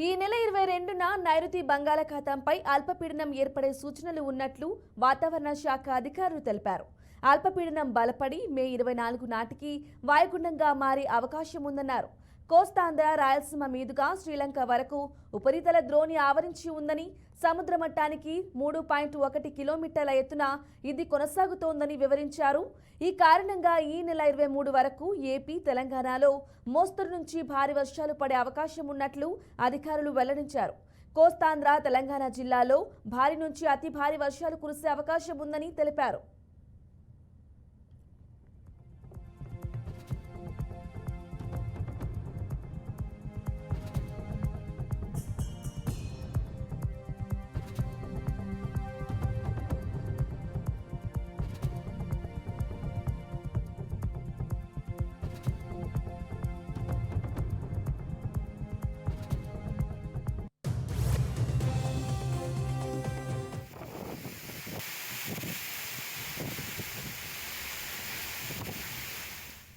ఈ నెల 22న నైరుతి బంగాళాఖాతంపై అల్పపీడనం ఏర్పడే సూచనలు ఉన్నట్లు వాతావరణ శాఖ అధికారులు తెలిపారు. అల్పపీడనం బలపడి మే 24 నాటికి వాయుగుండంగా మారే అవకాశం ఉందన్నారు. కోస్తాంధ్ర, రాయలసీమ మీదుగా శ్రీలంక వరకు ఉపరితల ద్రోణి ఆవరించి ఉందని, సముద్ర మట్టానికి 3.1 కిలోమీటర్ల ఎత్తున ఇది కొనసాగుతోందని వివరించారు. ఈ కారణంగా ఈ నెల 23 వరకు ఏపీ, తెలంగాణలో మోస్తరు నుంచి భారీ వర్షాలు పడే అవకాశం ఉన్నట్లు అధికారులు వెల్లడించారు. కోస్తాంధ్ర, తెలంగాణ జిల్లాలో భారీ నుంచి అతి భారీ వర్షాలు కురిసే అవకాశం ఉందని తెలిపారు.